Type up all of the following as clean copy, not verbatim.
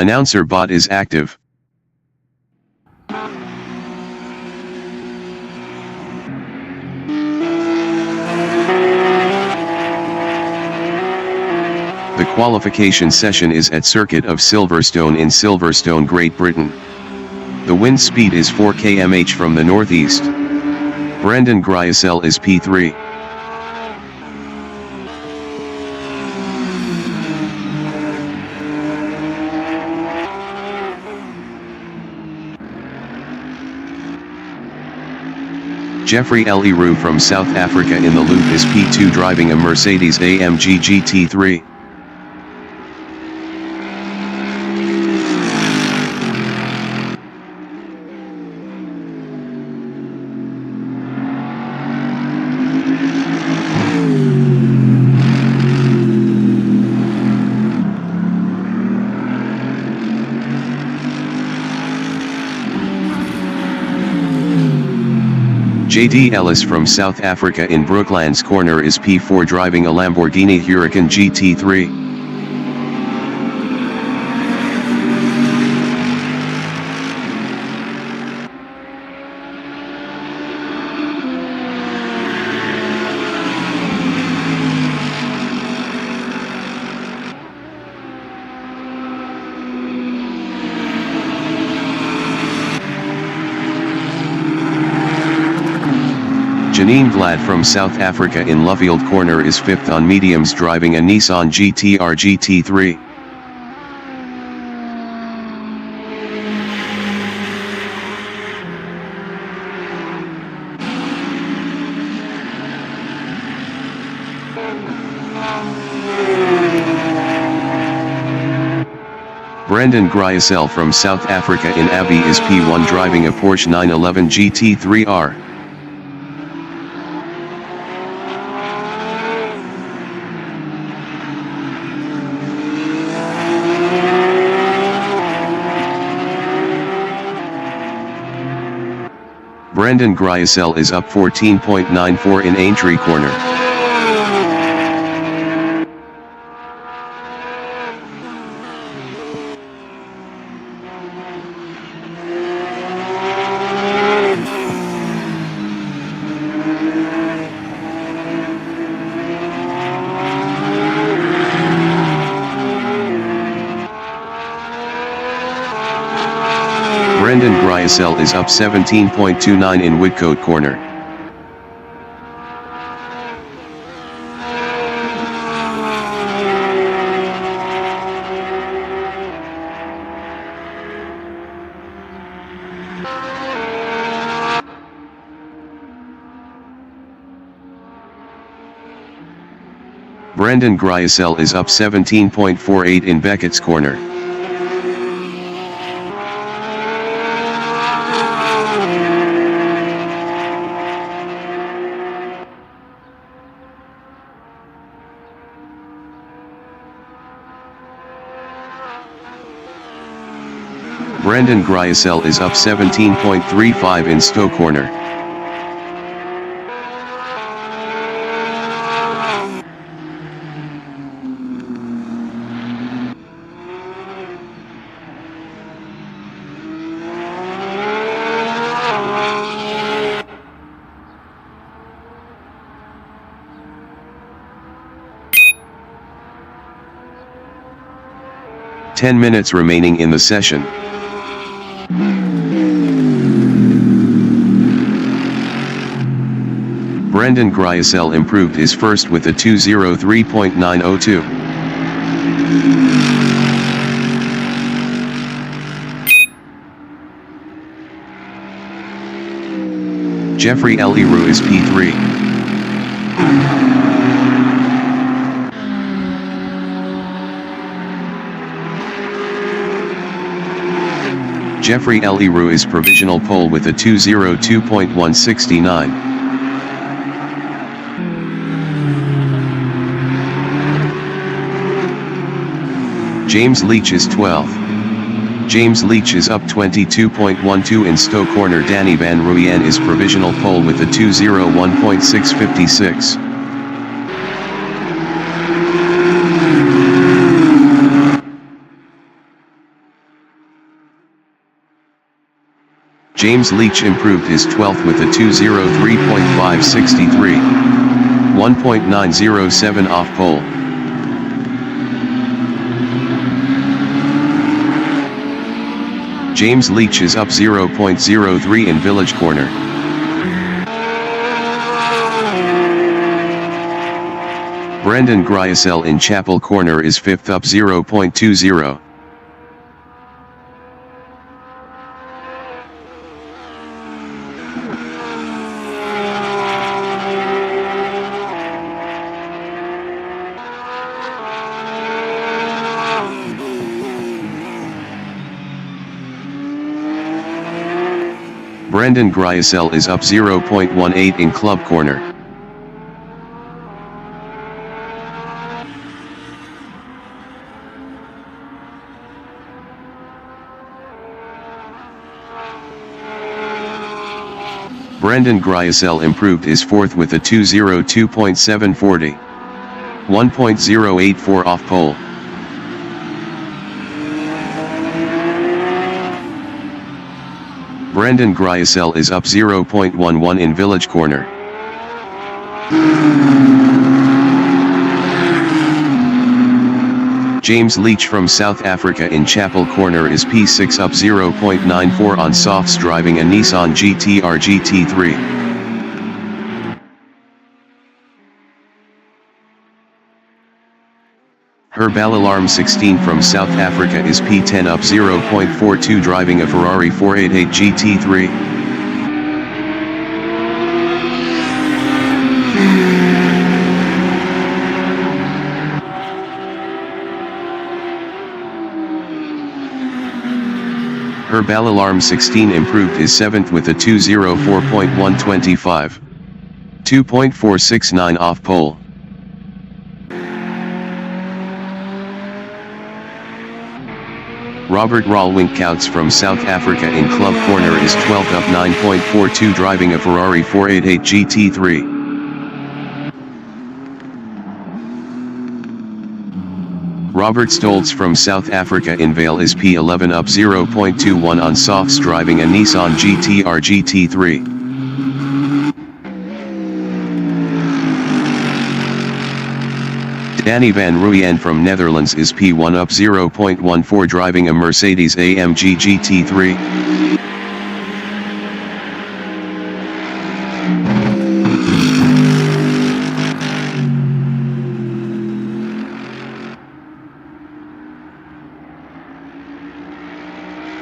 Announcer bot is active. The qualification session is at Circuit of Silverstone in Silverstone, Great Britain. The wind speed is 4 km/h from the northeast. Brendan Gryasel is P3. Jeffrey Eliru from South Africa in the loop is P2 driving a Mercedes-AMG GT3. JD Ellis from South Africa in Brooklands Corner is P4 driving a Lamborghini Huracan GT3. Janine Vlad from South Africa in Luffield Corner is 5th on mediums driving a Nissan GT-R GT3. Brendan Gryasel from South Africa in Abbey is P1 driving a Porsche 911 GT3R. Brendan Gryasel is up 14.94 in Aintree Corner. Brendan Gryasel is up 17.29 in Woodcote Corner. Brendan Gryasel is up 17.48 in Beckett's Corner. Brendan Gryasel is up 17.35 in Stowe Corner. Ten minutes remaining in the session. Brendan Gryasel improved his first with a 2:03.902. Jeffrey Eliru is P3. Jeffrey Eliru is provisional pole with a 2:02.169. James Leach is 12th. James Leach is up 22.12 in Stowe Corner. Danny Van Ruyen is provisional pole with a 2:01.656. James Leach improved his 12th with a 2:03.563, 1.907 off pole. James Leach is up 0.03 in Village Corner. Brendan Griesel in Chapel Corner is 5th up 0.20. Brendan Griesel is up 0.18 in Club Corner. Brendan Griesel improved his 4th with a 2:02.740, 1.084 off pole. Brendan Griesel is up 0.11 in Village Corner. James Leach from South Africa in Chapel Corner is P6 up 0.94 on softs driving a Nissan GT-R GT3. Herbalalarm 16 from South Africa is P10 up 0.42 driving a Ferrari 488 GT3. Herbalalarm 16 improved his 7th with a 2:04.125, 2.469 off pole. Robert Ralwink-Kouts from South Africa in Club Corner is 12th up 9.42 driving a Ferrari 488 GT3. Robert Stoltz from South Africa in Vale is P11 up 0.21 on softs driving a Nissan GT-R GT3. Danny van Rooyen from Netherlands is P1 up 0.14 driving a Mercedes AMG GT3.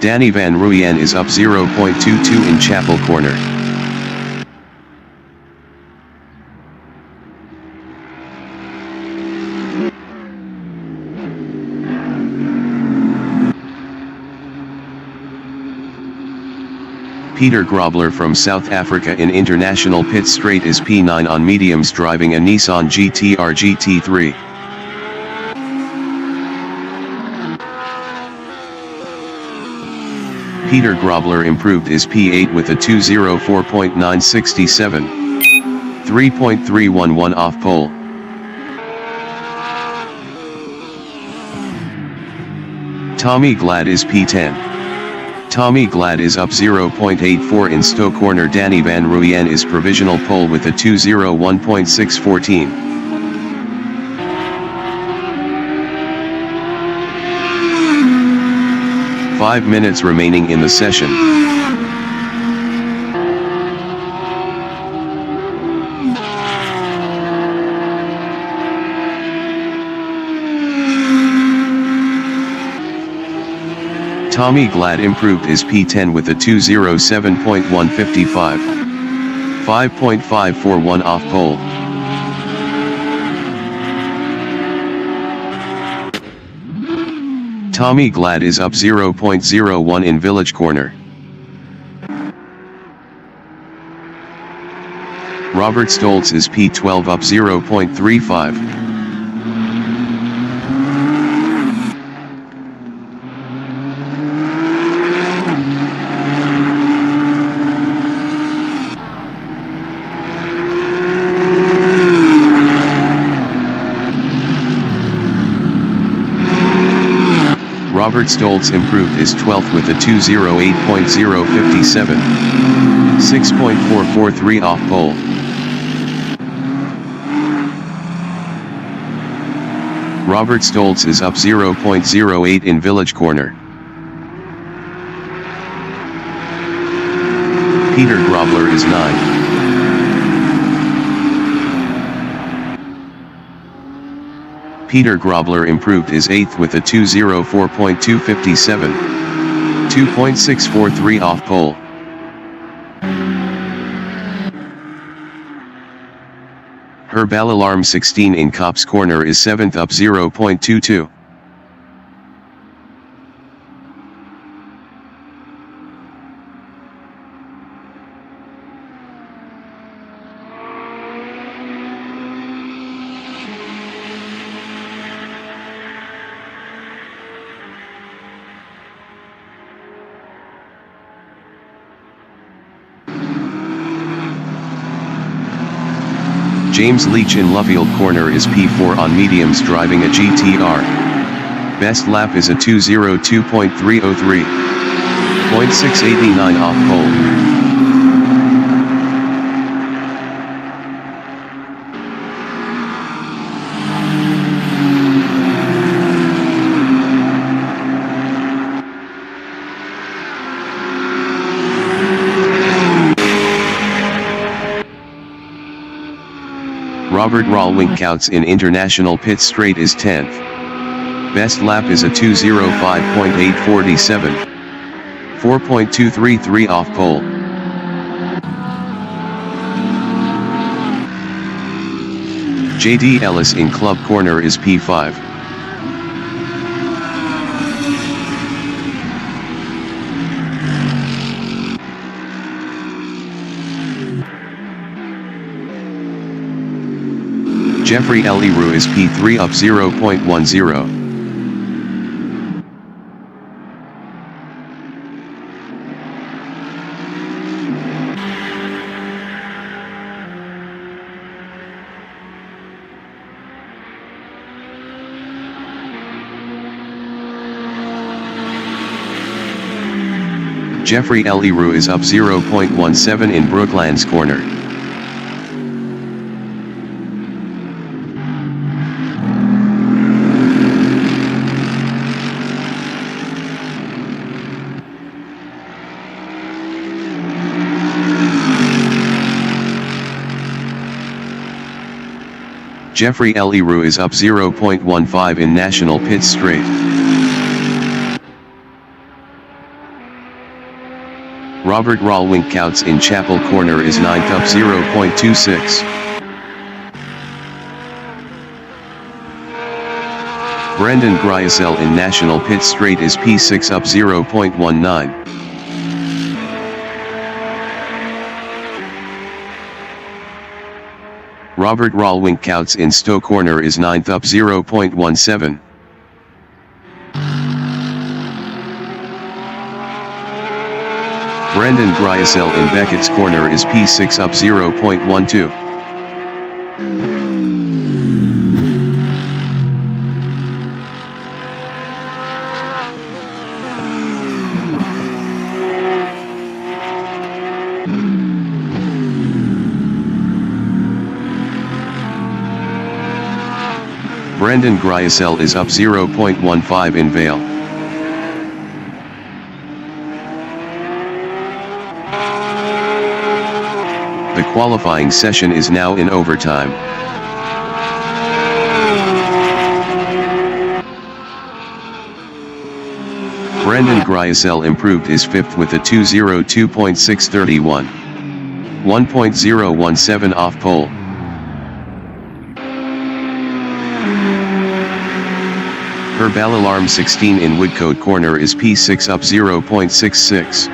Danny van Rooyen is up 0.22 in Chapel Corner. Peter Grobler from South Africa in International Pit Straight is P9 on mediums driving a Nissan GT-R GT3. Peter Grobler improved his P8 with a 2:04.967, 3.311 off pole. Tommy Glad is P10. Tommy Glad is up 0.84 in Stowe Corner. Danny van Rooyen is provisional pole with a 2:01.614. Five minutes remaining in the session. Tommy Glad improved his P10 with a 2:07.155, 5.541 off pole. Tommy Glad is up 0.01 in Village Corner. Robert Stoltz is P12 up 0.35. Robert Robert Stoltz improved is 12th with a 2:08.057. 6.443 off pole. Robert Stoltz is up 0.08 in Village Corner. Peter Grobler is 9th. Peter Grobler improved is 8th with a 2:04.257. 2.643 off pole. Herbal Alarm 16 in Cops Corner is 7th up 0.22. James Leach in Lovefield Corner is P4 on mediums driving a GTR. Best lap is a 2:02.303. 0.689 off pole. Robert Rawlink counts in International Pit Straight is 10th. Best lap is a 2:05.847. 4.233 off pole. J.D. Ellis in Club Corner is P5. Jeffrey Eliru is P3 up 0.10. Jeffrey Eliru is up 0.17 in Brooklands Corner. Jeffrey Eliru is up 0.15 in National Pit Straight. Robert Rawlink counts in Chapel Corner is 9th up 0.26. Brendan Griesel in National Pit Straight is P6 up 0.19. Robert Rawlink counts in Stowe Corner is 9th up 0.17. Brendan Griesel in Beckett's Corner is P6 up 0.12. Brendan Griesel is up 0.15 in Vale. The qualifying session is now in overtime. Brendan Griesel improved is 5th with a 2:02.631. 1.017 off pole. Herbal Alarm 16 in Woodcote Corner is P6 up 0.66.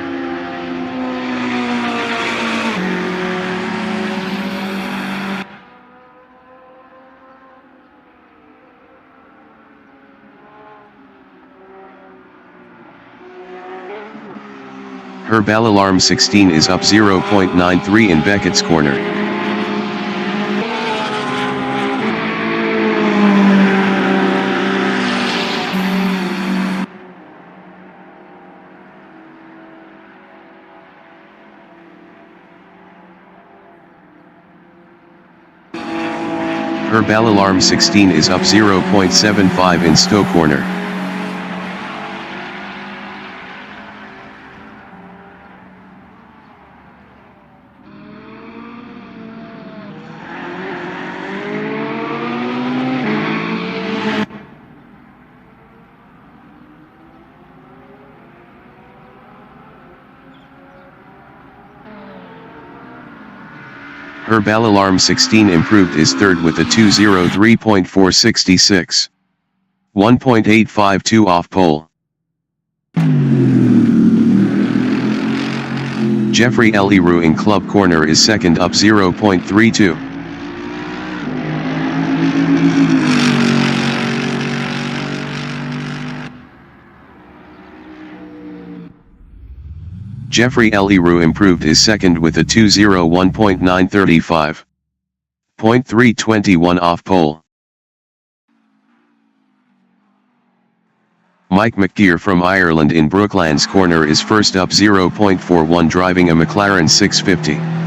Herbal Alarm 16 is up 0.93 in Beckett's Corner. Herbal Alarm 16 is up 0.75 in Stowe Corner. Herbal Alarm 16 improved is third with a 203.466. 1.852 off pole. Jeffrey Eliru in Club Corner is second up 0.32. Jeffrey Eliru improved is second with a 201.935. 0.321 off pole. Mike McGeer from Ireland in Brooklands Corner is first up 0.41 driving a McLaren 650.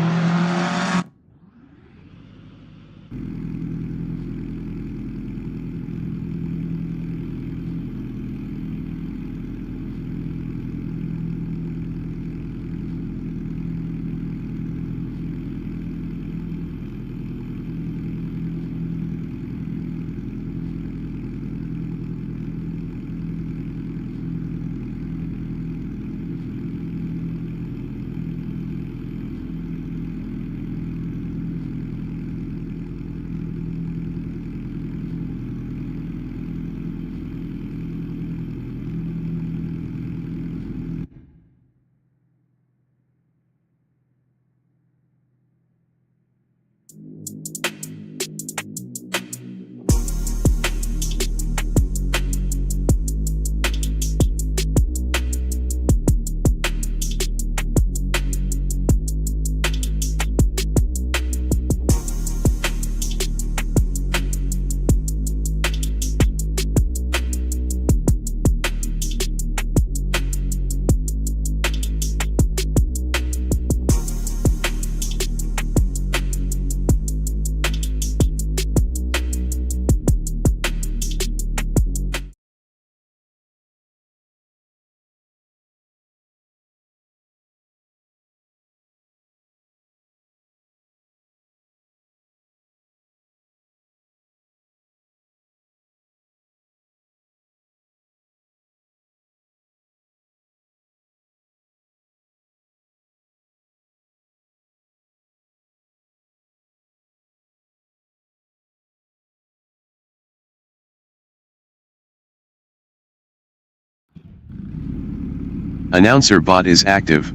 Announcer bot is active.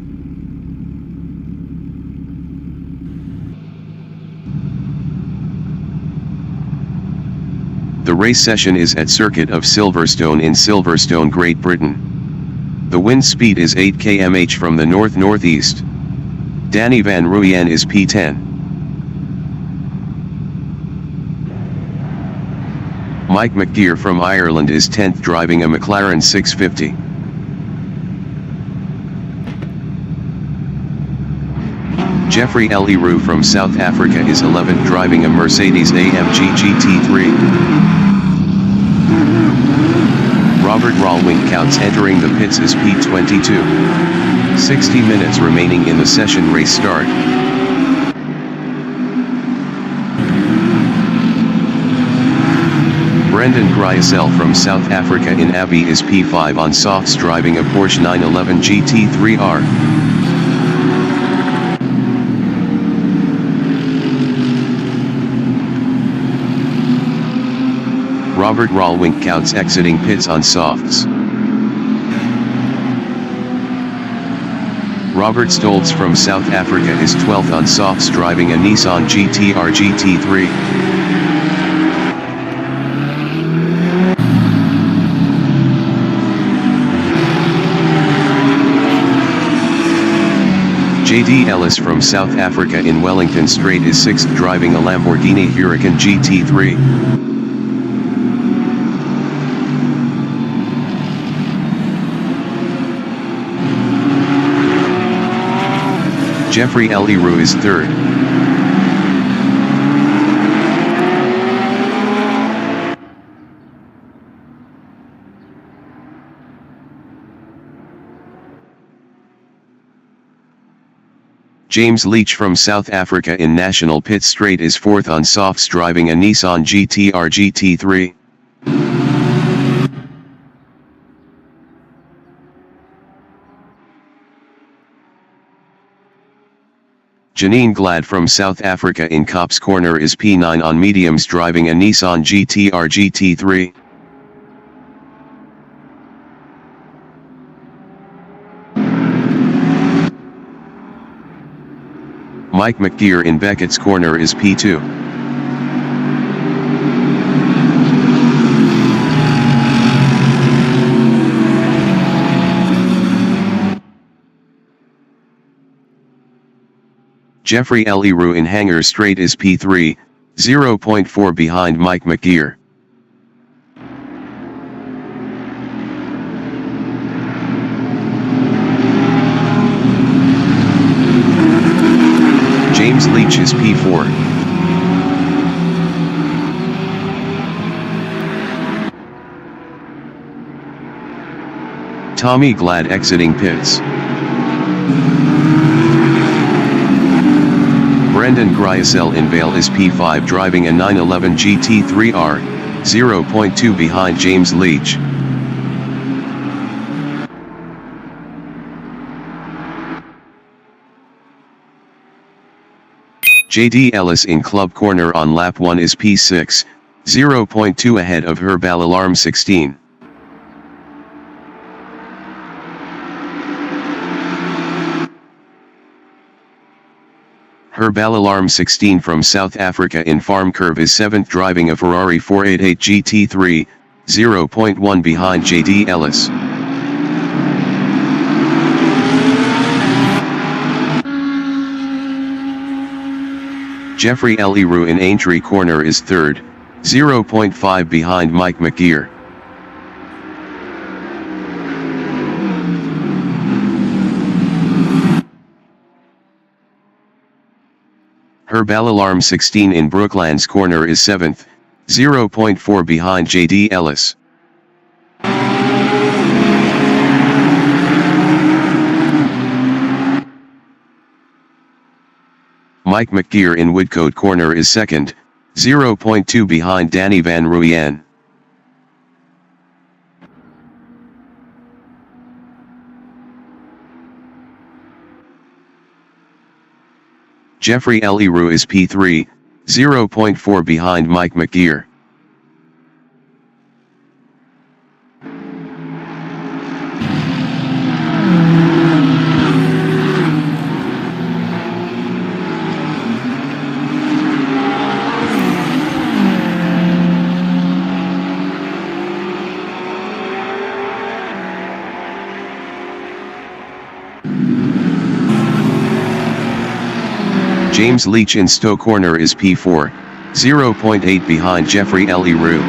The race session is at Circuit of Silverstone in Silverstone, Great Britain. The wind speed is 8 km/h from the north-northeast. Danny Van Ruyen is P10. Mike McGeer from Ireland is 10th driving a McLaren 650. Jeffrey Eliru from South Africa is 11th driving a Mercedes-AMG GT3. Robert Rawlink entering the pits is P22. 60 minutes remaining in the session. Race start. Brendan Gryasel from South Africa in Abbey is P5 on softs driving a Porsche 911 GT3R. Robert Rawlink exiting pits on softs. Robert Stoltz from South Africa is 12th on softs driving a Nissan GT-R GT3. JD Ellis from South Africa in Wellington Strait is 6th driving a Lamborghini Huracan GT3. Jeffrey Eliru is 3rd. James Leach from South Africa in National Pit Straight is 4th on softs driving a Nissan GT-R GT3. Janine Glad from South Africa in Cops Corner is P9 on mediums driving a Nissan GT-R GT3. Mike McGear in Beckett's Corner is P2. Jeffrey Eliru in Hanger Straight is P3, 0.4 behind Mike McGear. James Leach is P4. Tommy Glad exiting pits. Brendan Gryasel in Vale is P5 driving a 911 GT3R, 0.2 behind James Leach. JD Ellis in Club Corner on lap 1 is P6, 0.2 ahead of Herbal Alarm 16. Herbal Alarm 16 from South Africa in Farm Curve is 7th driving a Ferrari 488 GT3, 0.1 behind JD Ellis. Jeffrey Eliru in Aintree Corner is 3rd, 0.5 behind Mike McGear. Herbal Alarm 16 in Brooklands Corner is 7th, 0.4 behind JD Ellis. Mike McGear in Woodcote Corner is 2nd, 0.2 behind Danny Van Ruyen. Jeffrey Eliru is P3, 0.4 behind Mike McGear. James Leach in Stowe Corner is P4, 0.8 behind Jeffrey Eliru.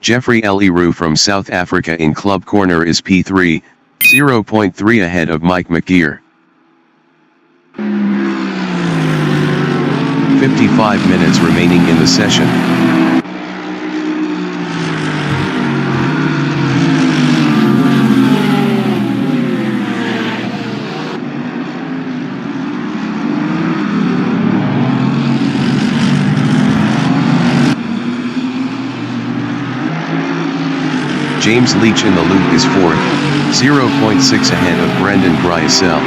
Jeffrey Eliru from South Africa in Club Corner is P3, 0.3 ahead of Mike McGear. 55 minutes remaining in the session. James Leach in the loop is 4th, 0.6 ahead of Brendan Gryasel.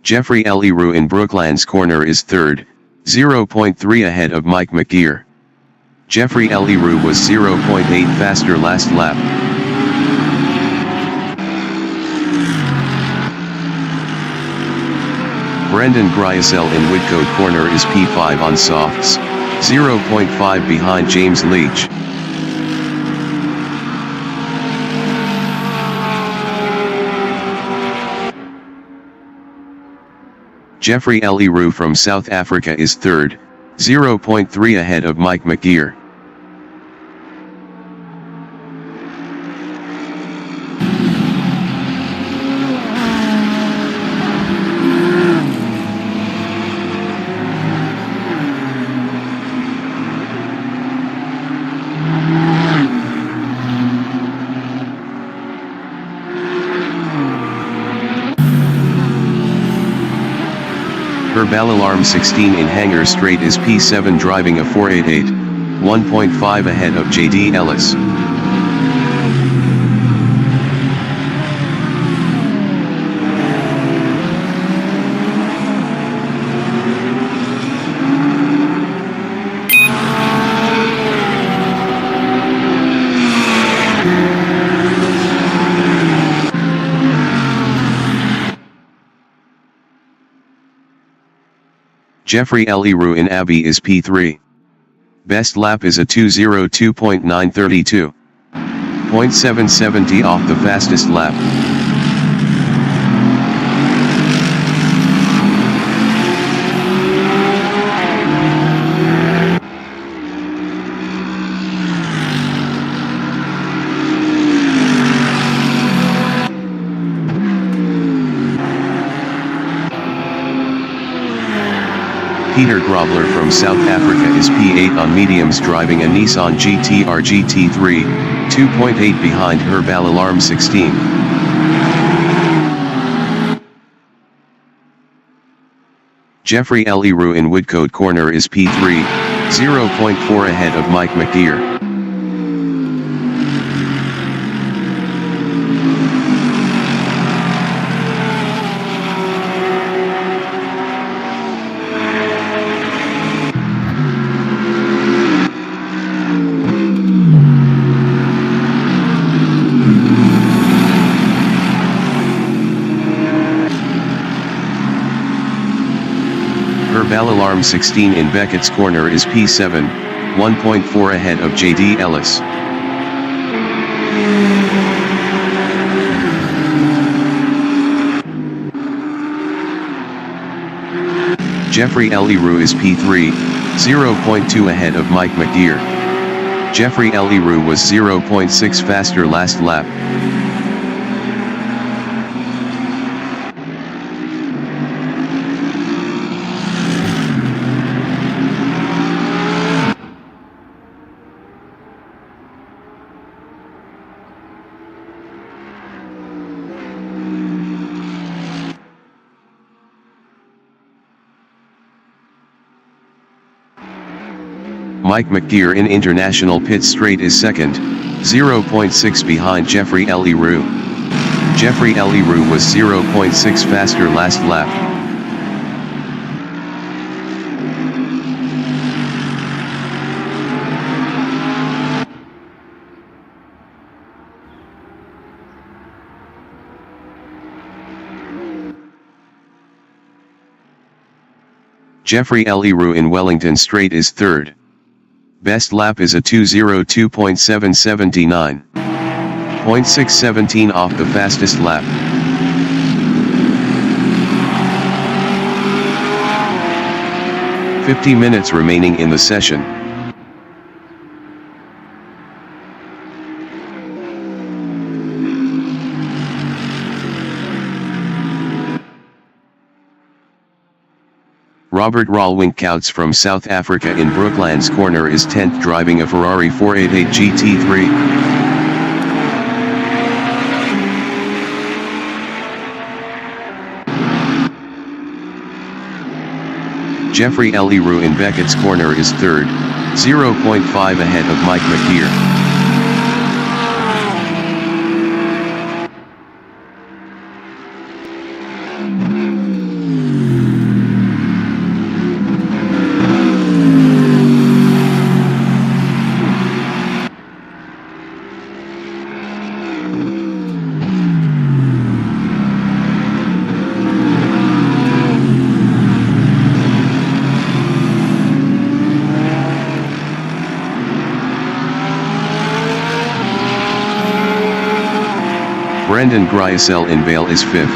Jeffrey Eliru in Brooklands Corner is 3rd, 0.3 ahead of Mike McGear. Jeffrey Eliru was 0.8 faster last lap. Brendan Gryasel in Woodcote Corner is P5 on softs, 0.5 behind James Leach. Jeffrey Eliru from South Africa is 3rd, 0.3 ahead of Mike McGear. Herbal Alarm 16 in Hanger Straight is P7 driving a 488, 1.5 ahead of JD Ellis. Jeffrey Eliru in Abbey is P3. Best lap is a 2:02.932. 0.770 off the fastest lap. Peter Grobler from South Africa is P8 on mediums driving a Nissan GT-R GT3, 2.8 behind Herbal Alarm 16. Jeffrey Eliru in Woodcote Corner is P3, 0.4 ahead of Mike McDeer. Herbal Alarm 16 in Beckett's Corner is P7, 1.4 ahead of JD Ellis. Jeffrey Eliru is P3, 0.2 ahead of Mike McDeer. Jeffrey Eliru was 0.6 faster last lap. Mike McDeer in International Pit Straight is second, 0.6 behind Jeffrey Eliru. Jeffrey Eliru was 0.6 faster last lap. Jeffrey Eliru in Wellington Straight is third. Best lap is a 2:02.779. 0.617 off the fastest lap. "50 minutes remaining in the session. Robert Ralwink-Kouts from South Africa in Brooklands Corner is 10th driving a Ferrari 488 GT3. Jeffrey Eliru in Beckett's Corner is third, 0.5 ahead of Mike McDeer. Brendan Gryasel in Vale is fifth.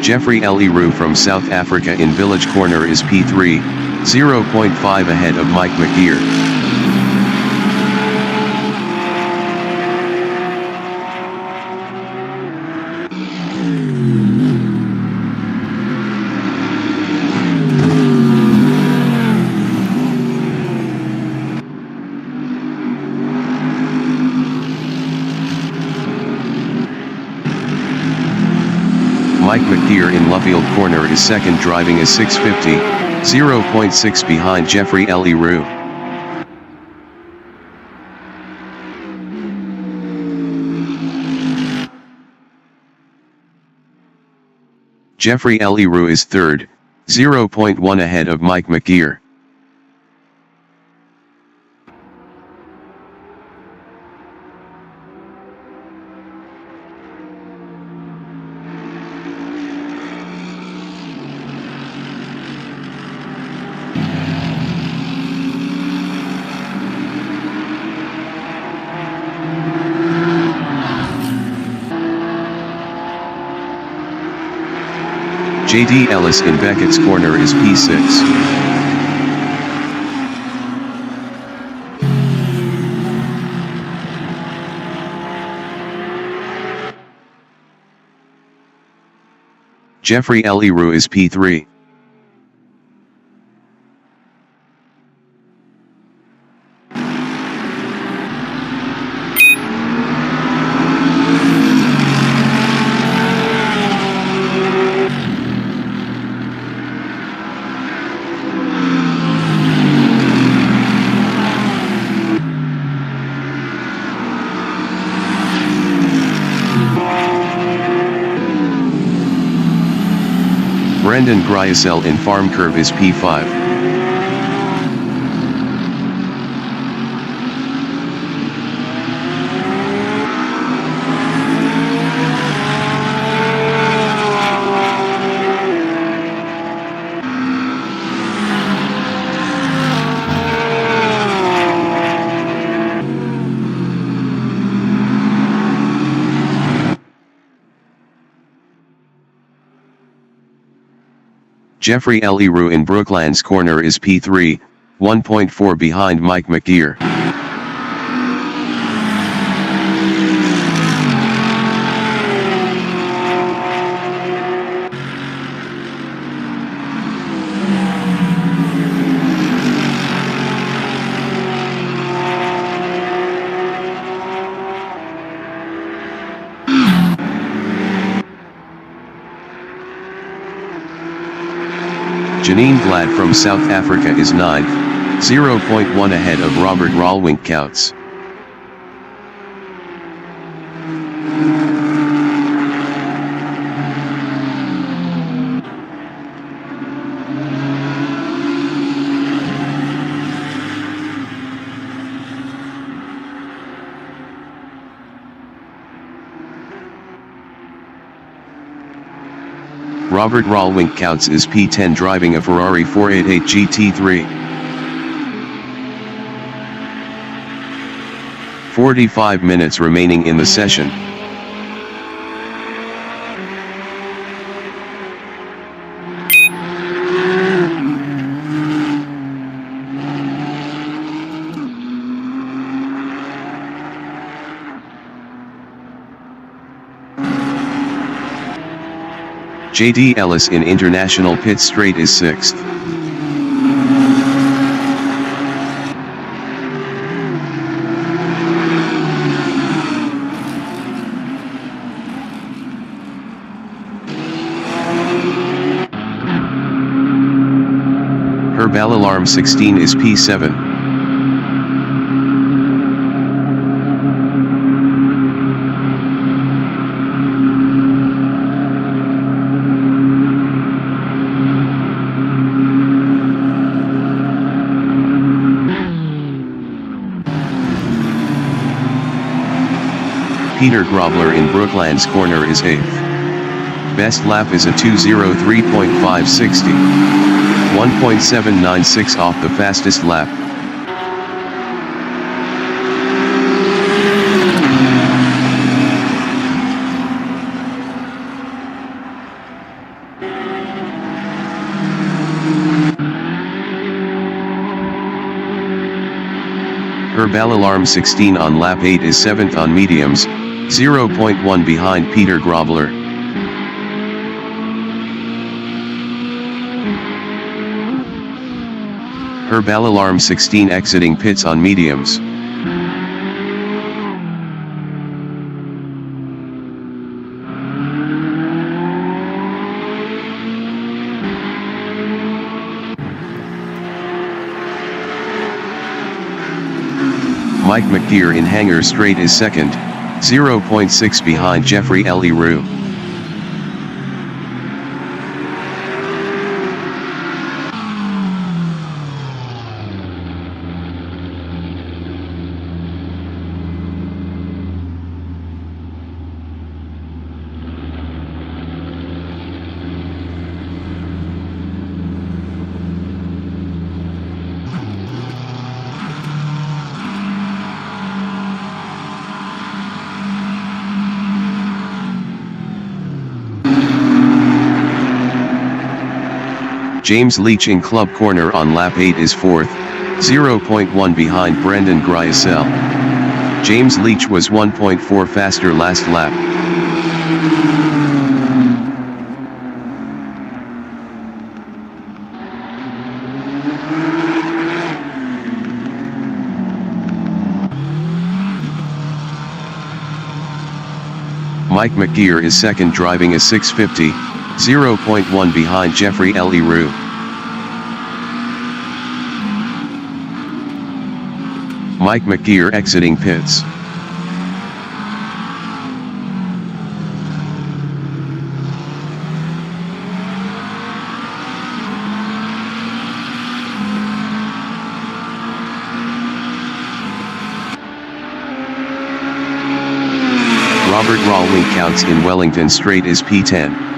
Jeffrey Eliru from South Africa in Village Corner is P3, 0.5 ahead of Mike McDeer. Mike McGeer in Luffield corner is second, driving a 650, 0.6 behind Jeffrey L. Roux. Jeffrey L. Roux is third, 0.1 ahead of Mike McGeer. J.D. Ellis in Beckett's corner is P6. Jeffrey L. Roux is P3. Brendan Gryasel in Farm Curve is P5. Jeffrey L. Roux in Brooklands corner is P3, 1.4 behind Mike McGeer. Janine Glad from South Africa is 9th, 0.1 ahead of Robert Ralwink Counts. Robert Ralwink Counts is P10, driving a Ferrari 488 GT3. 45 minutes remaining in the session. J.D. Ellis in International Pit Straight is 6th. Herbal Alarm 16 is P7. Peter Grobler in Brooklands corner is 8th. Best lap is a 2:03.560. 1.796 off the fastest lap. Herbal Alarm 16 on lap 8 is 7th on mediums, 0.1 behind Peter Grobler. Herbal Alarm 16 exiting pits on mediums. Mike McGear in Hanger Straight is second, 0.6 behind Jeffrey Leroux. James Leach in Club Corner on lap 8 is fourth, 0.1 behind Brendan Griesel. James Leach was 1.4 faster last lap. Mike McGear is second driving a 650, 0.1 behind Jeffrey Leroux. Mike McGear exiting pits. Robert Rawley counts in Wellington Straight is P10.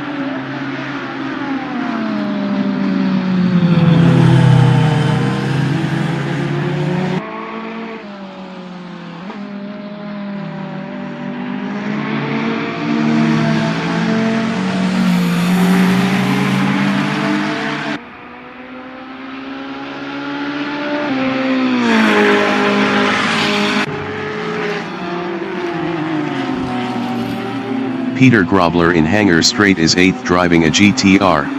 Peter Grobler in Hanger Straight is 8th driving a GTR.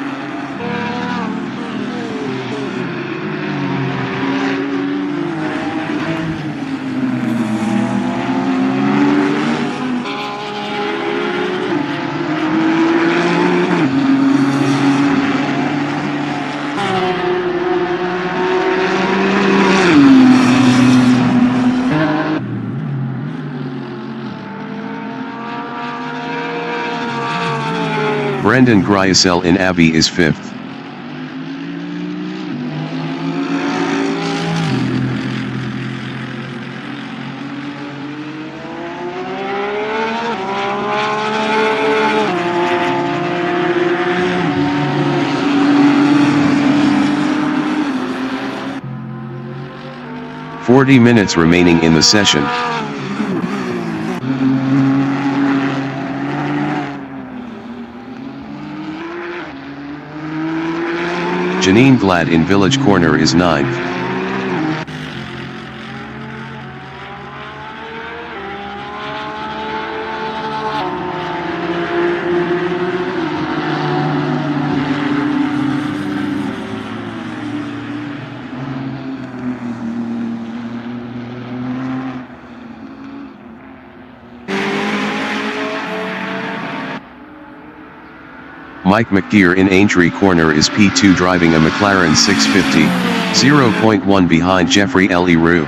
Brendan Griesel in Abbey is 5th. "40 minutes remaining in the session. Janine Glad in Village Corner is 9th. Mike McGear in Aintree Corner is P2 driving a McLaren 650, 0.1 behind Jeffrey Leroux.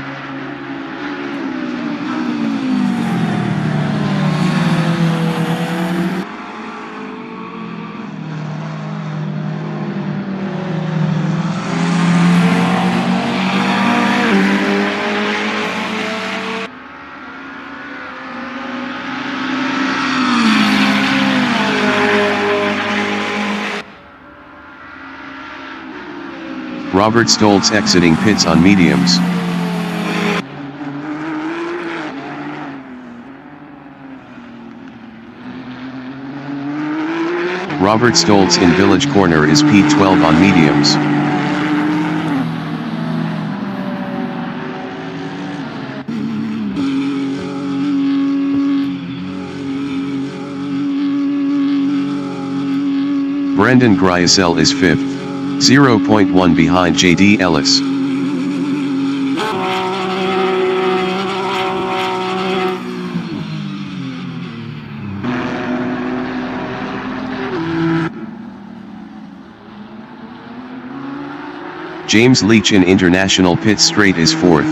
Robert Stoltz exiting pits on mediums. Robert Stoltz in Village Corner is P12 on mediums. Brendan Griesel is 5th. 0.1 behind J.D. Ellis. James Leach in International Pit Straight is 4th.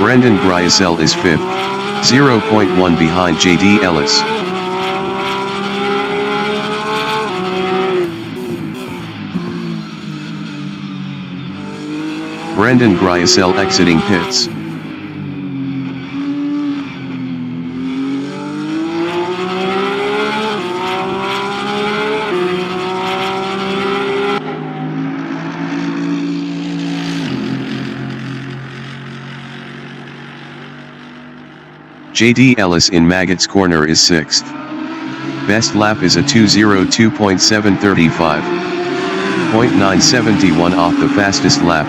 Brandon Gryasel is 5th, 0.1 behind JD Ellis. Brandon Gryasel exiting pits. JD Ellis in Maggot's corner is 6th. Best lap is a 2:02.735. 0.971 off the fastest lap.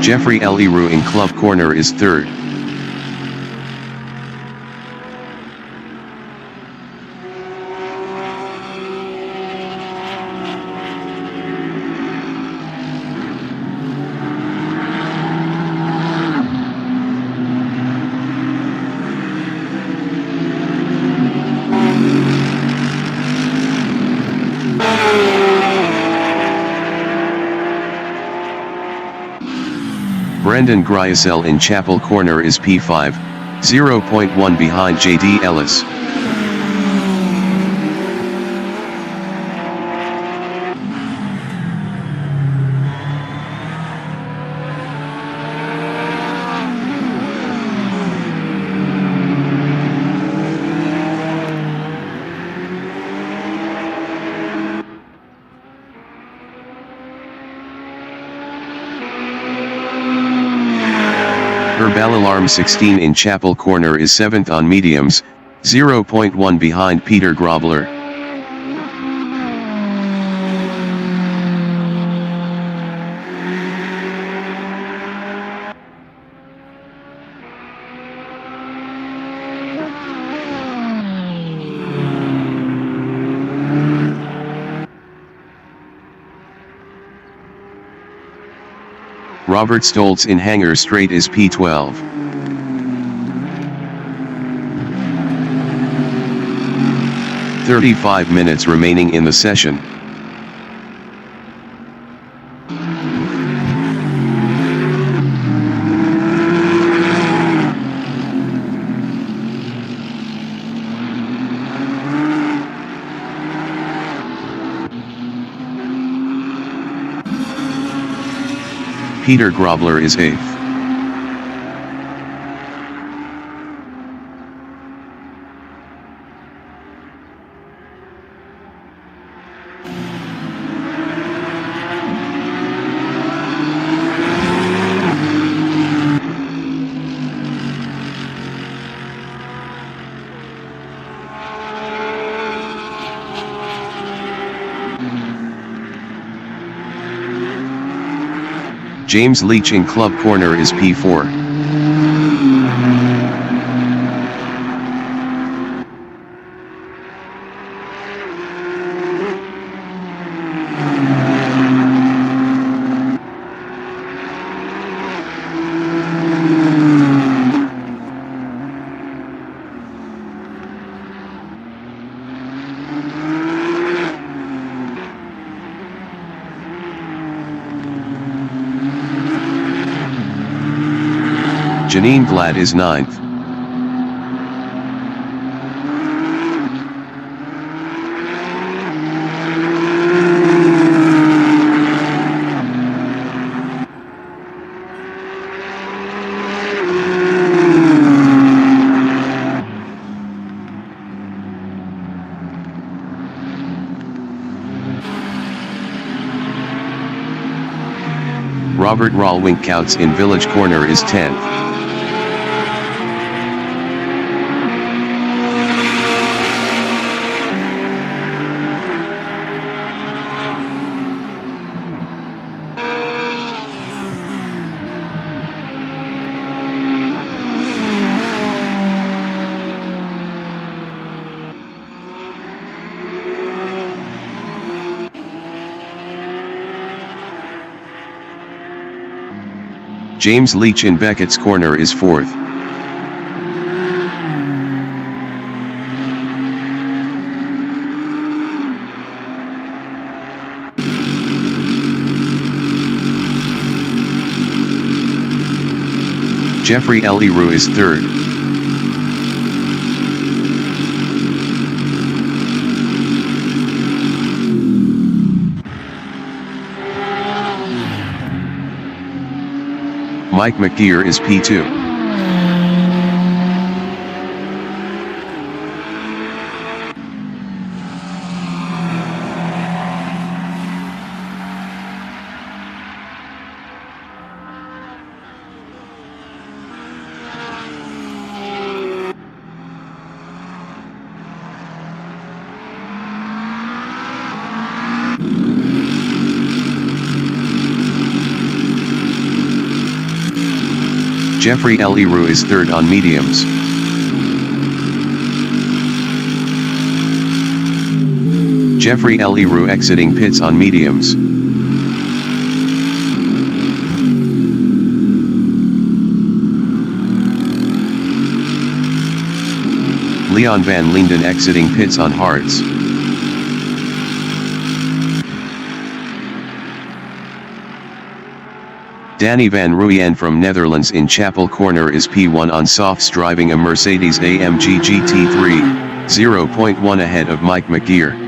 Jeffrey Eliru in club corner is 3rd. Brandon Gryasel in Chapel corner is P5, 0.1 behind JD Ellis. Alarm 16 in Chapel corner is 7th on mediums, 0.1 behind Peter Grobler. Robert Stoltz in Hanger Straight is P12. "35 minutes remaining in the session. Peter Grobler is 8th. James Leach in club corner is P4. Janine Vlad is 9th. Robert Rallwink-Couts in Village corner is 10th. James Leach in Beckett's corner is 4th. Jeffrey Eliru is 3rd. Mike McGeer is P2. Jeffrey Eliru is 3rd on mediums. Jeffrey Eliru exiting pits on mediums. Leon van Linden exiting pits on hards. Danny van Rooyen from Netherlands in Chapel Corner is P1 on softs driving a Mercedes AMG GT3, 0.1 ahead of Mike McGeer.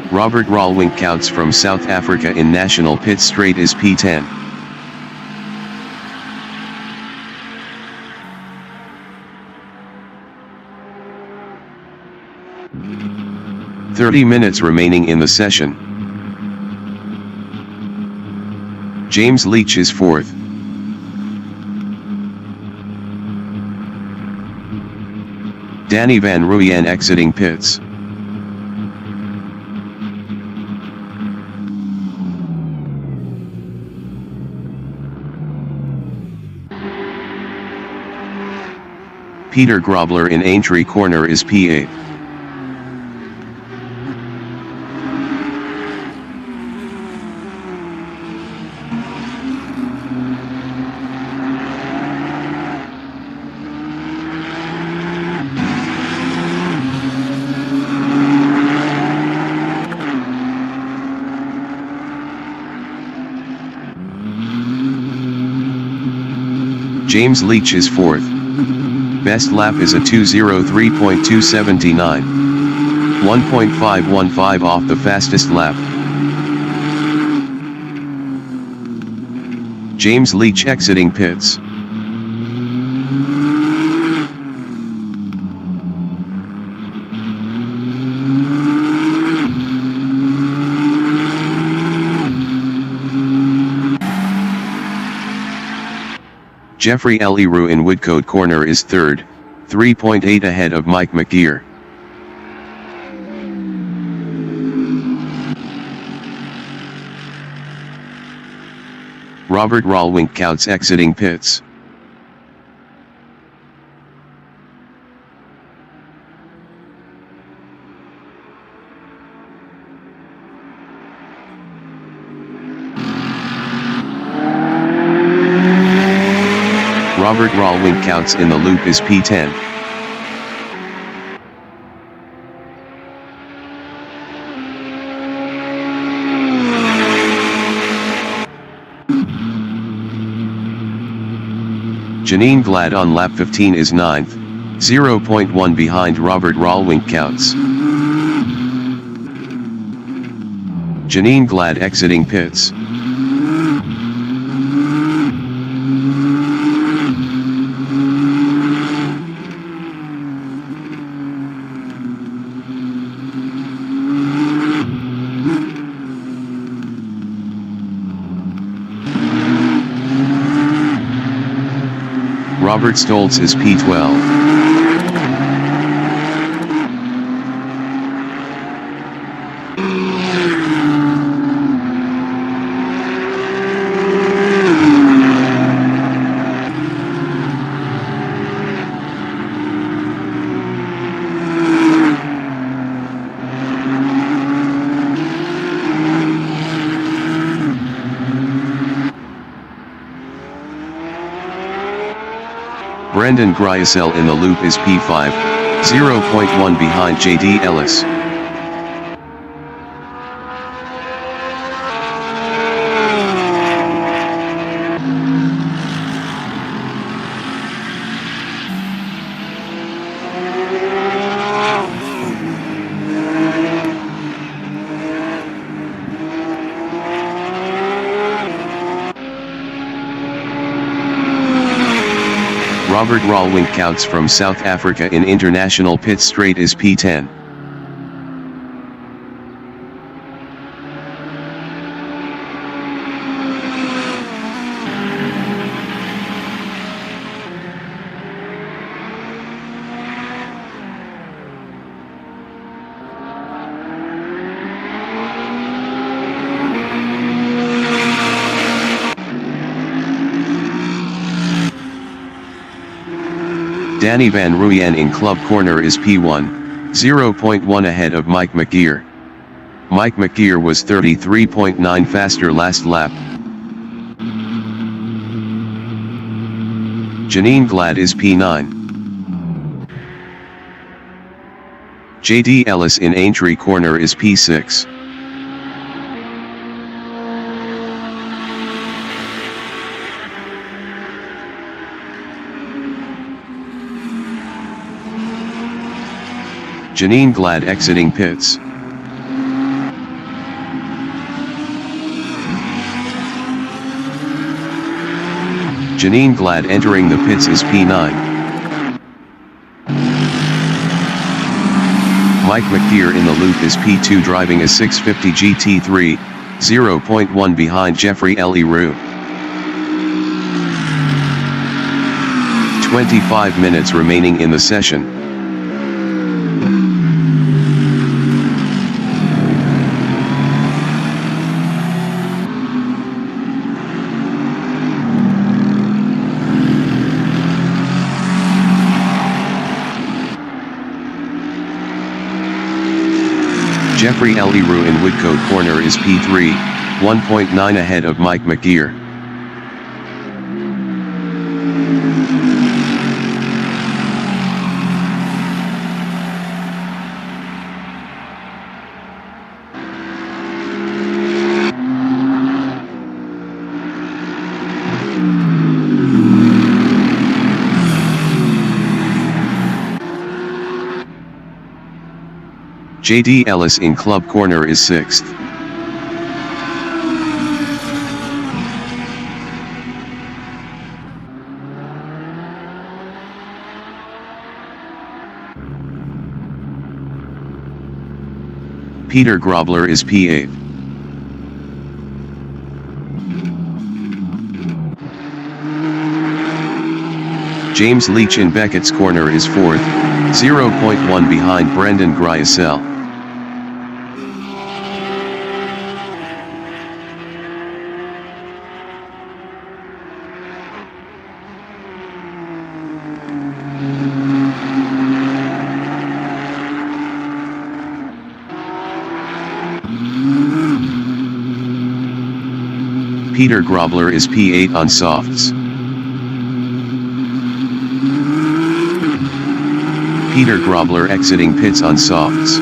Robert Rawlinckouts from South Africa in National Pit Straight is P10. "30 minutes remaining in the session. James Leach is 4th. Danny van Rooyen exiting pits. Peter Grobler in Aintree Corner is P8. James Leach is 4th. Best lap is a 2:03.279. 1.515 off the fastest lap. James Leach exiting pits. Jeffrey Eliru in Woodcote Corner is 3rd, 3.8 ahead of Mike McGeer. Robert Rawlinckouts exiting pits. Robert Rawlinckouts in the loop is P10. Janine Glad on lap 15 is 9th, 0.1 behind Robert Rawlinckouts. Janine Glad exiting pits. Robert Stoltz is P12. Brendan Gryasel in the loop is P5, 0.1 behind JD Ellis. Robert Rawlink from South Africa in International Pit Straight is P10. Danny Van Ruyen in club corner is P1, 0.1 ahead of Mike McGear. Mike McGear was 33.9 faster last lap. Janine Glad is P9. JD Ellis in Aintree corner is P6. Janine Glad exiting pits. Janine Glad entering the pits is P9. Mike McGear in the loop is P2 driving a 650 GT3, 0.1 behind Jeffrey L. Roux. 25 minutes remaining in the session. Jeffrey L. Roux in Woodcote corner is P3, 1.9 ahead of Mike McGear. JD Ellis in club corner is 6th. Peter Grobler is P8. James Leach in Beckett's corner is 4th, 0.1 behind Brendan Gryasel. Peter Grobler is P8 on softs. Peter Grobler exiting pits on softs.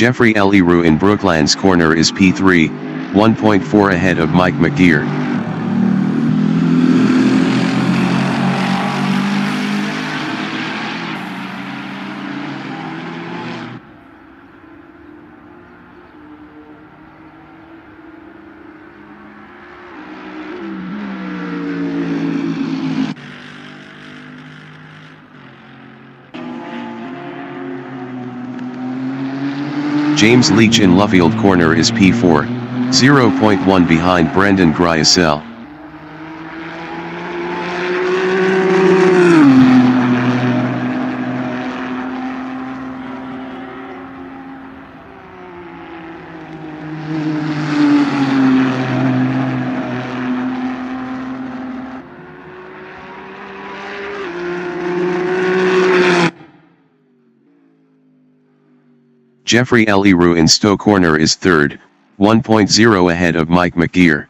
Jeffrey L. Roux in Brooklands corner is P3, 1.4 ahead of Mike McGear. James Leach in Luffield corner is P4, 0.1 behind Brendan Gryasel. Jeffrey Eliru in Stowe corner is third, 1.0 ahead of Mike McGeer.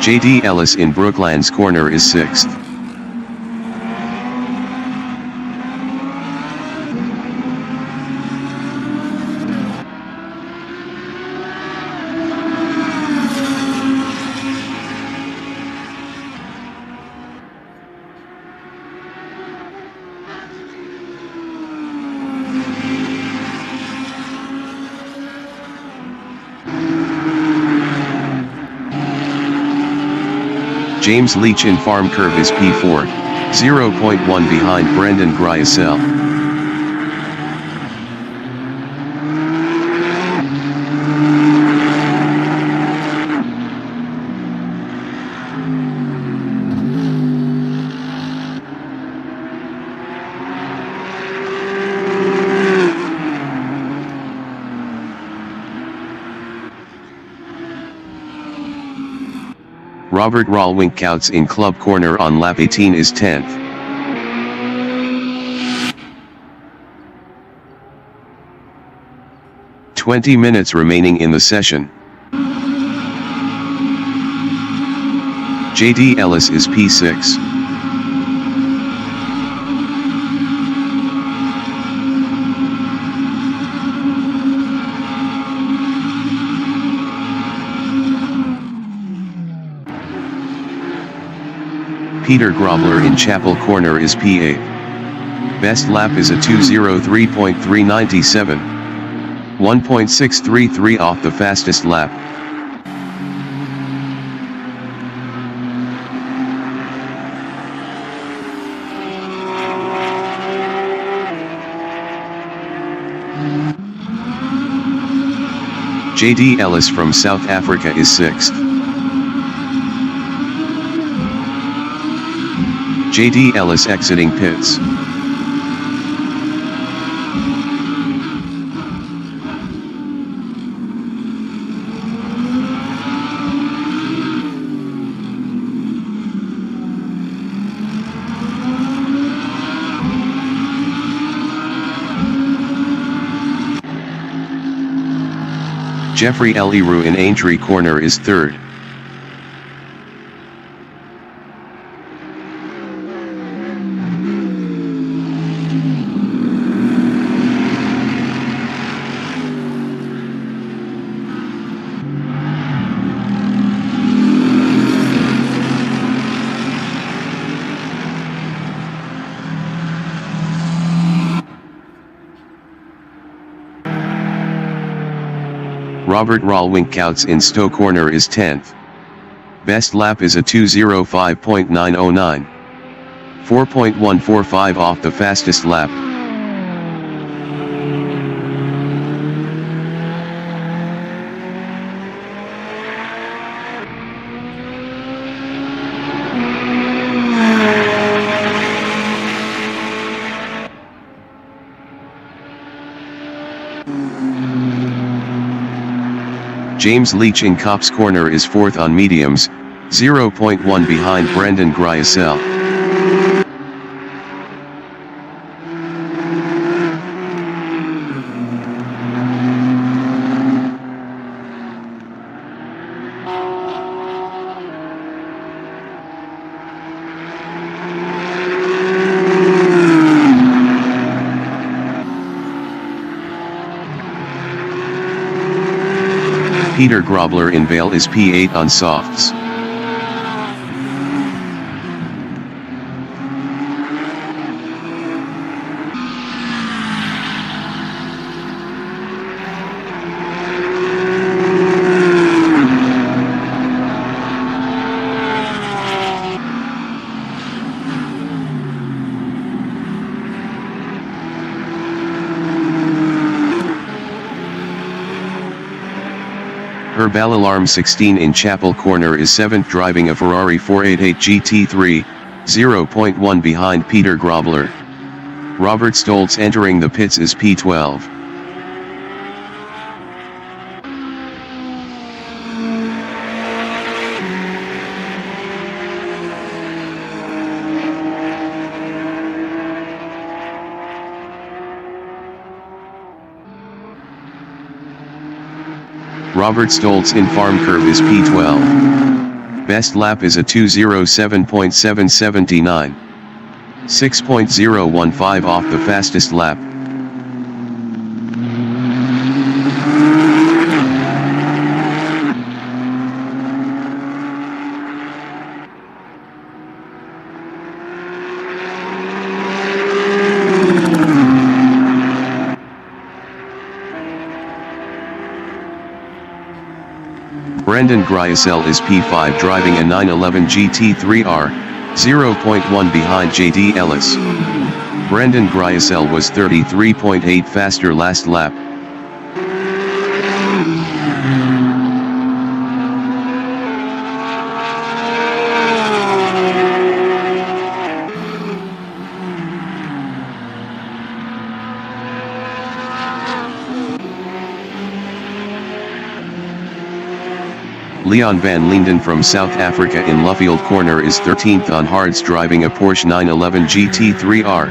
JD Ellis in Brooklands corner is 6th. James Leach in Farm Curve is P4, 0.1 behind Brendan Gryasel. Robert Rawlink in Club corner on lap 18 is 10th. "20 minutes remaining in the session. JD Ellis is P6. Peter Grobler in Chapel corner is P8. Best lap is a 2:03.397. 1.633 off the fastest lap. JD Ellis from South Africa is 6th. JD Ellis exiting pits. Jeffrey Eliru in Aintree corner is 3rd. Robert Rawlink in Stowe corner is 10th. Best lap is a 2:05.909. 4.145 off the fastest lap. James Leach in Cops corner is 4th on mediums, 0.1 behind Brendan Gryasel. Peter Grobler in Vale is P8 on softs. Her bell alarm 16 in Chapel Corner is 7th, driving a Ferrari 488 GT3, 0.1 behind Peter Grobler. Robert Stoltz entering the pits is P12. Robert Stoltz in farm curve is P12. Best lap is a 2:07.779. 6.015 off the fastest lap. Brendan Gryasel is P5, driving a 911 GT3R, 0.1 behind JD Ellis. Brendan Gryasel was 33.8 faster last lap. Leon van Linden from South Africa in Luffield Corner is 13th on hards, driving a Porsche 911 GT3R.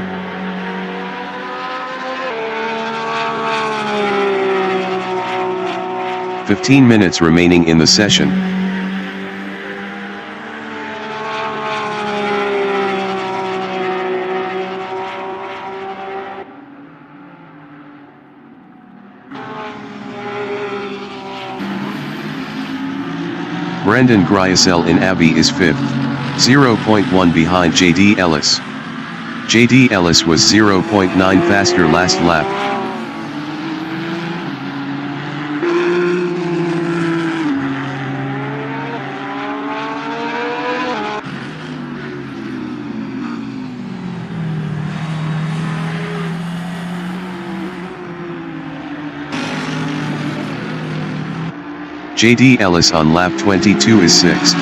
"15 minutes remaining in the session. Brendan Gryasel in Abbey is 5th, 0.1 behind JD Ellis. JD Ellis was 0.9 faster last lap. JD Ellis on lap 22 is 6th.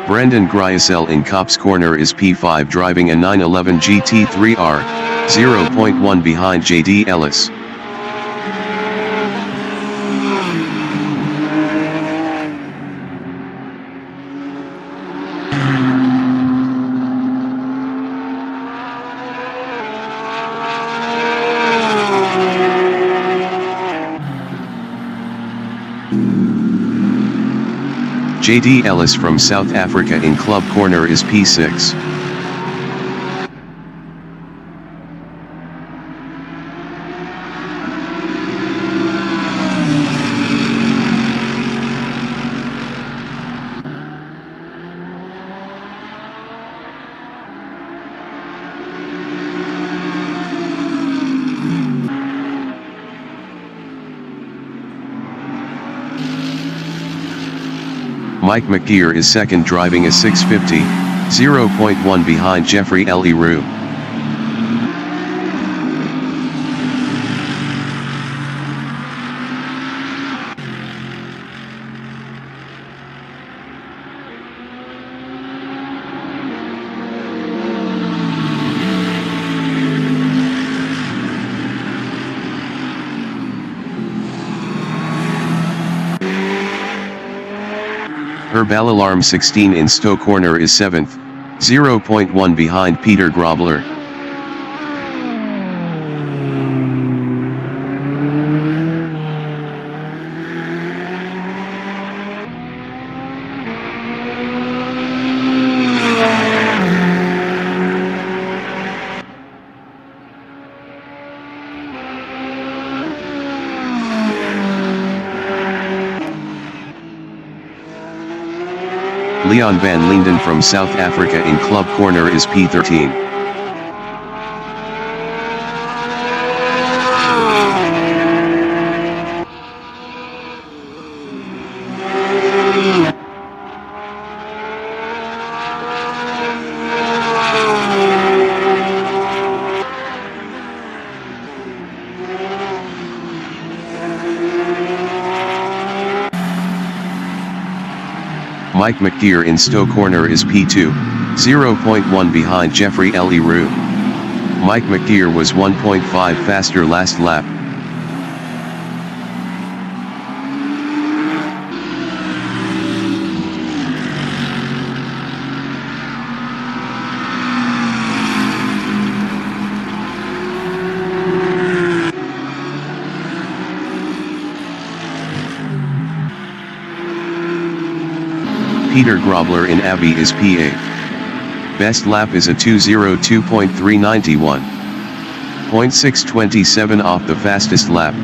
Brendan Gryasel in Cops Corner is P5, driving a 911 GT3R, 0.1 behind JD Ellis. JD Ellis from South Africa in Club Corner is P6. Mike McGeer is second, driving a 650, 0.1 behind Jeffrey Leroux. Her bell alarm 16 in Stowe Corner is 7th, 0.1 behind Peter Grobler. Leon van Linden from South Africa in club corner is P13. Mike McDeer in Stowe corner is P2, 0.1 behind Jeffrey Leroux. Mike McDeer was 1.5 faster last lap. Peter Grobler in Abbey is P8. Best lap is a 2:02.391. 0.627 off the fastest lap.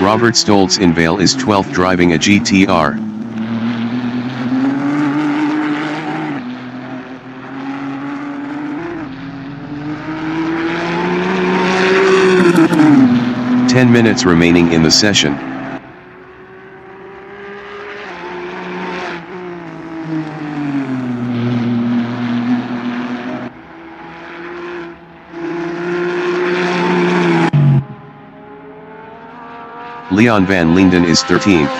Robert Stoltz in Vale is 12th driving a GTR. "10 minutes remaining in the session. Leon van Linden is 13th.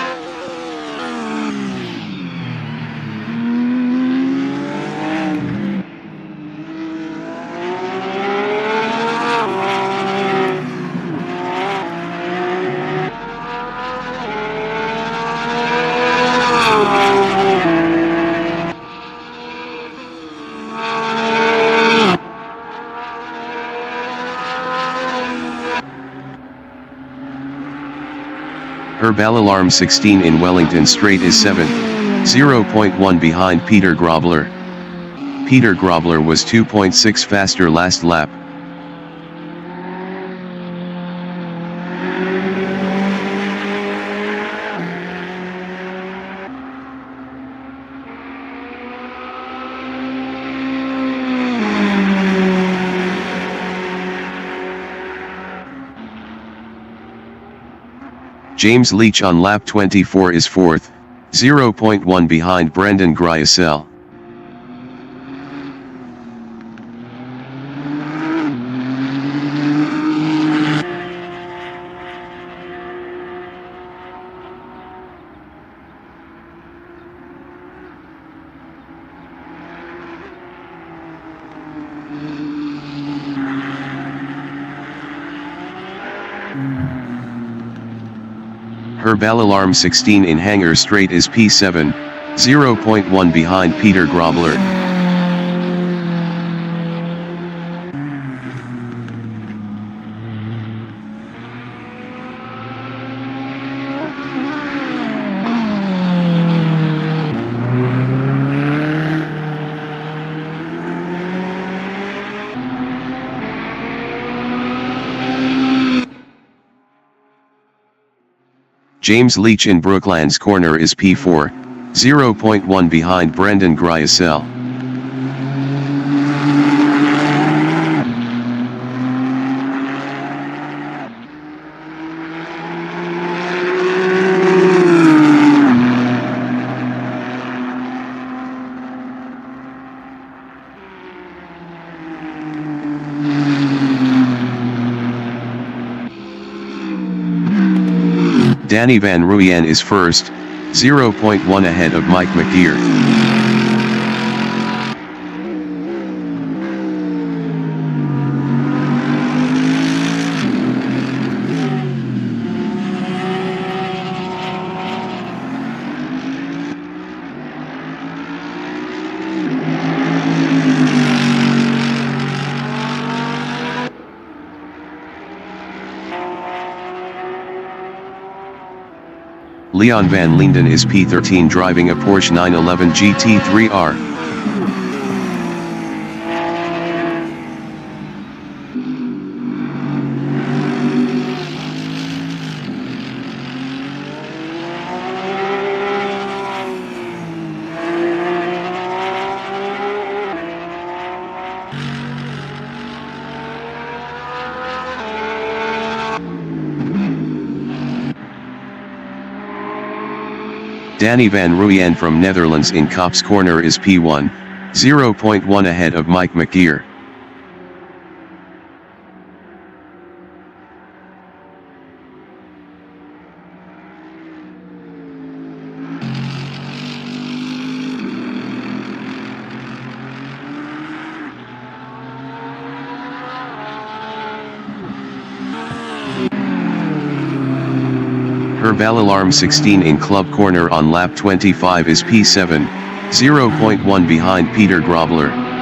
Herb Alarm 16 in Wellington Straight is 7th, 0.1 behind Peter Grobler. Peter Grobler was 2.6 faster last lap. James Leach on lap 24 is 4th, 0.1 behind Brendan Gryasel. Herb Alarm 16 in Hanger Straight is P7, 0.1 behind Peter Grobler. James Leach in Brooklands Corner is P4, 0.1 behind Brendan Gryasel. Danny Van Ruyen is first, 0.1 ahead of Mike McDeer. Leon van Linden is P13 driving a Porsche 911 GT3R. Danny van Rooyen from Netherlands in Kops Corner is P1, 0.1 ahead of Mike McGeer. Herbal Alarm 16 in Club Corner on lap 25 is P7, 0.1 behind Peter Grobler.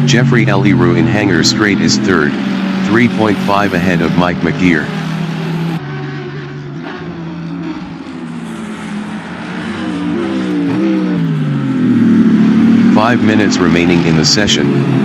Jeffrey Eliru in Hanger Straight is third, 3.5 ahead of Mike McGeer. Five minutes remaining in the session.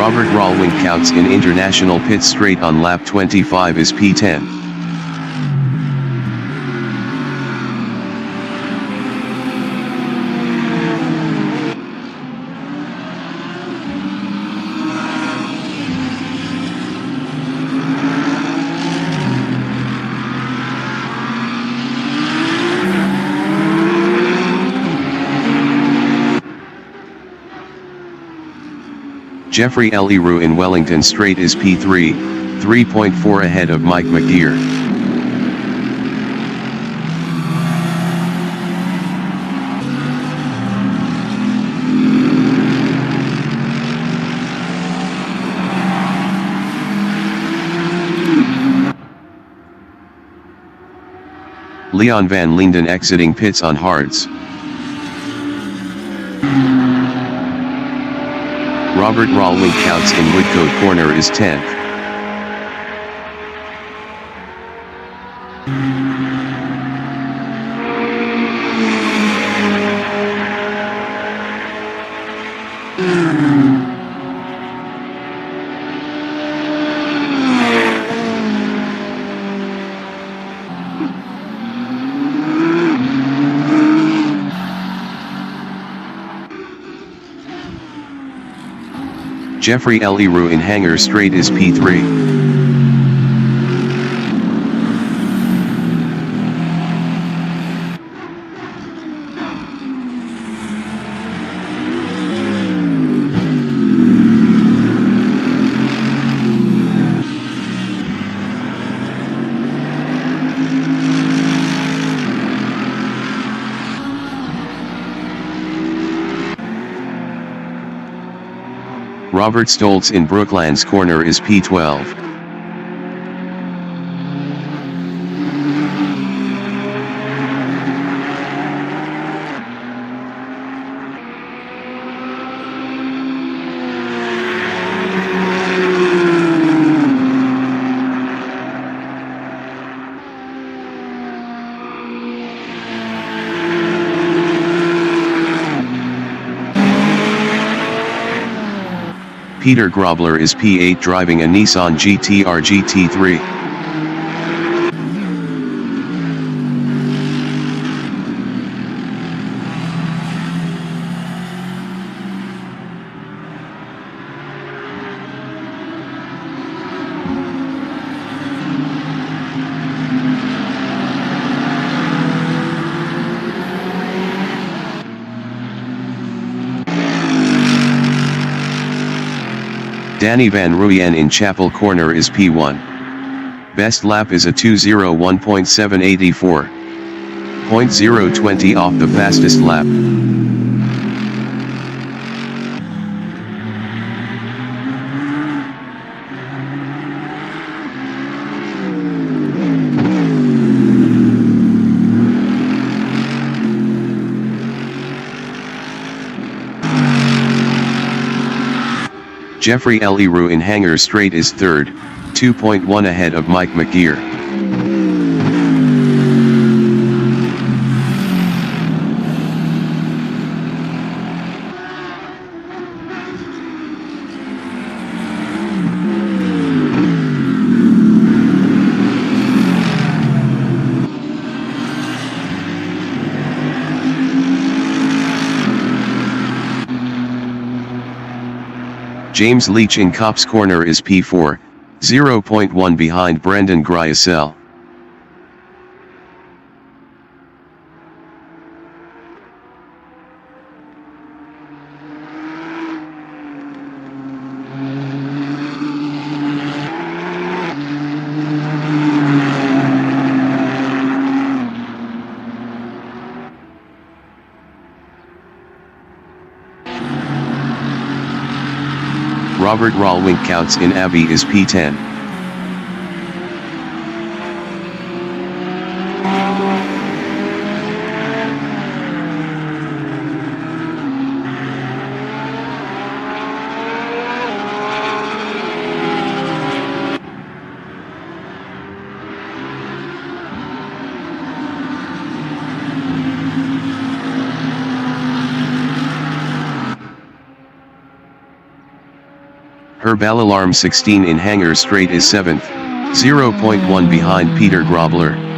Robert Rawlink in International Pit Straight on lap 25 is P10. Jeffrey Eliru in Wellington Straight is P3, 3.4 ahead of Mike McGeer. Leon van Linden exiting pits on hards. Robert Rawlink in Woodcote Corner is 10th. Jeffrey Eliru in Hanger Straight is P3. Robert Stoltz in Brooklands Corner is P12. Peter Grobler is P8 driving a Nissan GT-R GT3. Danny Van Ruyen in Chapel Corner is P1. Best lap is a 2:01.784. 0.020 off the fastest lap. Jeffrey Leroux in Hanger Straight is third, 2.1 ahead of Mike McGear. James Leach in Copse Corner is P4, 0.1 behind Brendan Gryasel. Robert Rallwink-Coutts in Abbey is P10. Herb Alarm 16 in Hanger Straight is 7th, 0.1 behind Peter Grobler.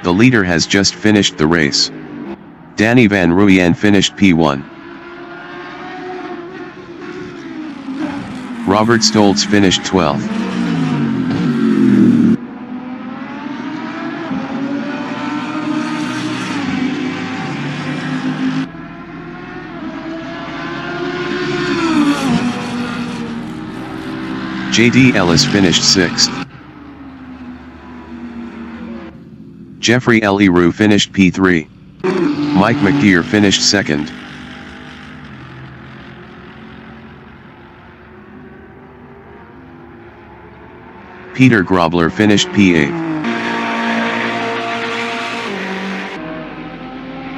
The leader has just finished the race. Danny Van Ruyen finished P1. Robert Stoltz finished 12th. J.D. Ellis finished 6th. Jeffrey Leroux finished P3. Mike McGear finished 2nd. Peter Grobler finished P8.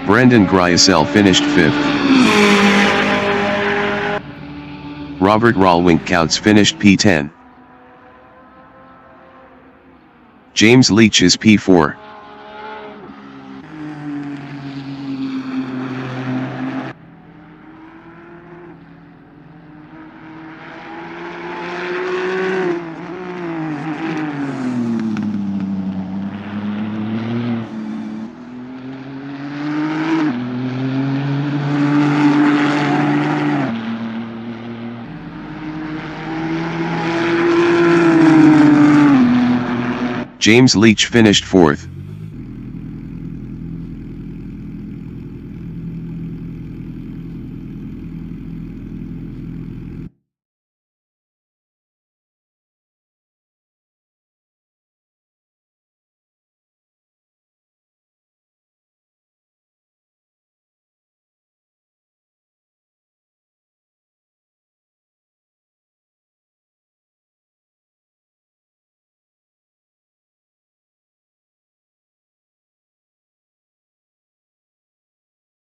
Brendan Gryasel finished 5th. Robert Rallwink-Coutts finished P10. James Leach is P4. James Leach finished 4th.